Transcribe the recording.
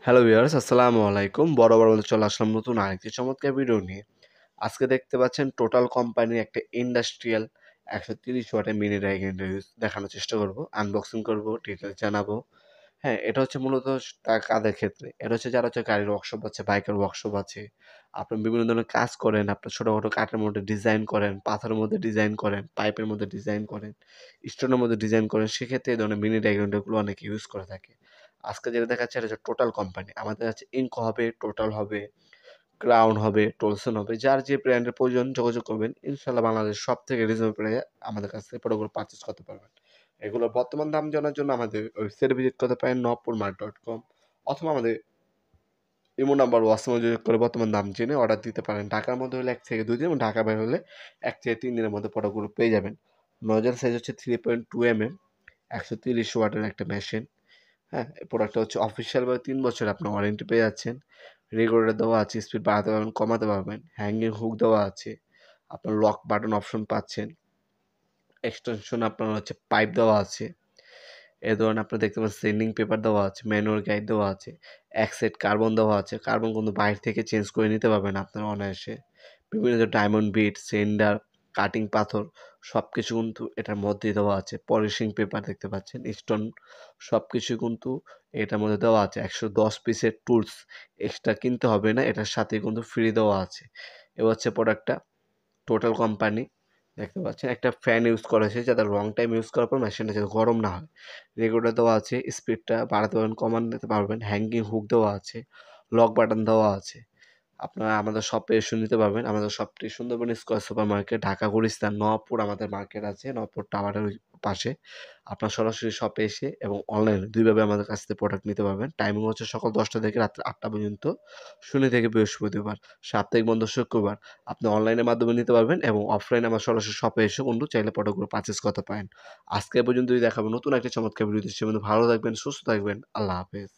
Hello viewers, আসসালামু আলাইকুম। বরাবর মতো চলে আসলাম নতুন আরেকটি চমৎকার ভিডিও নিয়ে। আজকে দেখতে পাচ্ছেন টোটাল কোম্পানির একটা ইন্ডাস্ট্রিয়াল ১৩০ ওয়াটের মিনি ড্রাই গ্রাইন্ডার দেখানোর চেষ্টা করব, আনবক্সিং করব, ডিটেইলস জানাবো। হ্যাঁ, এটা হচ্ছে মূলত কাদের ক্ষেত্রে? এটা হচ্ছে যারা গাড়ির ওয়ার্কশপ আছে, বাইকের ওয়ার্কশপ আছে। আপনি বিভিন্ন ধরনের কাজ করেন, আপনার ছোটখাটো কাঠের মধ্যে ডিজাইন করেন, পাথরের মধ্যে ডিজাইন করেন, পাইপের মধ্যে ডিজাইন করেন, স্টোনের মধ্যে ডিজাইন করেন। সেক্ষেত্রে এই ধরনের মিনি ড্রাই গ্রাইন্ডারগুলো অনেকে ইউজ করে থাকে। আজকে যেটা দেখাচ্ছে এটা হচ্ছে টোটাল কোম্পানি। আমাদের কাছে ইনকো হবে, টোটাল হবে, ক্রাউন হবে, টলসন হবে। যার যে ব্র্যান্ডের প্রয়োজন যোগাযোগ করবেন। ইনশাআল্লাহ বাংলাদেশের সবথেকে রিজনেবল প্রাইসে আমাদের কাছ থেকে প্রোডাক্টগুলো পারচেজ করতে পারবেন। এগুলোর বর্তমান দাম জানার জন্য আমাদের ওয়েবসাইটে ভিজিট করতে পারেন nopurmart.com, অথবা আমাদের ইমো নাম্বার হোয়াটসঅ্যাপে যোগাযোগ করে বর্তমান দাম জেনে অর্ডার দিতে পারেন। ঢাকার মধ্যে হলে ১ থেকে ২ দিন এবং ঢাকা বাইরে হলে ১ থেকে ৩ দিনের মধ্যে প্রোডাক্টগুলো পেয়ে যাবেন। নজেল সাইজ হচ্ছে 3.2 130 ওয়াটের একটা মেশিন। হ্যাঁ, এই প্রোডাক্টটা হচ্ছে অফিসিয়ালভাবে ৩ বছর আপনার ওয়ারেন্টি পেয়ে যাচ্ছেন। রেগুলেটর দেওয়া আছে, স্পিড বাড়াতে পারবেন, কমাতে পারবেন। হ্যাঙ্গিং হুক দেওয়া আছে। আপনার লক বাটন অপশন পাচ্ছেন। এক্সটেনশন আপনার হচ্ছে পাইপ দেওয়া আছে। এ ধরনের আপনারা দেখতে পাচ্ছেন সেন্ডিং পেপার দেওয়া আছে, ম্যানুয়াল গাইড দেওয়া আছে, এক সেট কার্বন দেওয়া আছে। কার্বন কিন্তু বাইরে থেকে চেঞ্জ করে নিতে পারবেন আপনারা অনায়াসে। বিভিন্ন যে ডায়মন্ড বিট, সেন্ডার, কাটিং পাথর সব কিছু কিন্তু এটার মধ্যেই দেওয়া আছে। পলিশিং পেপার দেখতে পাচ্ছেন, স্টোন সব কিছু কিন্তু এটার মধ্যে দেওয়া আছে। ১১০ পিসের টুলস এক্সট্রা কিনতে হবে না, এটার সাথে কিন্তু ফ্রি দেওয়া আছে। এ হচ্ছে প্রোডাক্টটা। টোটাল কোম্পানি দেখতে পাচ্ছেন একটা ফ্যান ইউজ করা হয়েছে যাতে লং টাইম ইউজ করার পর মেশিনটা যাতে গরম না হয়। রেগুলেটর দেওয়া আছে, স্পিডটা বাড়াতে পারবেন, কমাতে পারবেন। হ্যাঙ্গিং হুক দেওয়া আছে, লক বাটন দেওয়া আছে। আপনারা আমাদের শপে এসে নিতে পারবেন। আমাদের শপটি Sundarban square super market, Dhaka Gulistan, Nawabpur আমাদের মার্কেট আছে, নওয়াবপুর টাওয়ারের ওই পাশে। আপনার সরাসরি শপে এসে এবং অনলাইনে ২ ভাবে আমাদের কাছ থেকে প্রোডাক্ট নিতে পারবেন। টাইমিং হচ্ছে সকাল ১০টা থেকে রাত্রি ৮টা পর্যন্ত, শনি থেকে বৃহস্পতিবার, সাপ্তাহিক বন্ধ শুক্রবার। আপনি অনলাইনের মাধ্যমে নিতে পারবেন এবং অফলাইনে আমার সরাসরি শপে এসে কিন্তু চাইলে প্রোডাক্টগুলো পারচেজ করতে পারেন। আজকে এ পর্যন্তই, দেখাবো নতুন একটা চমৎকার ভিডিওতে। সে পর্যন্ত ভালো থাকবেন, সুস্থ থাকবেন। আল্লাহ হাফেজ।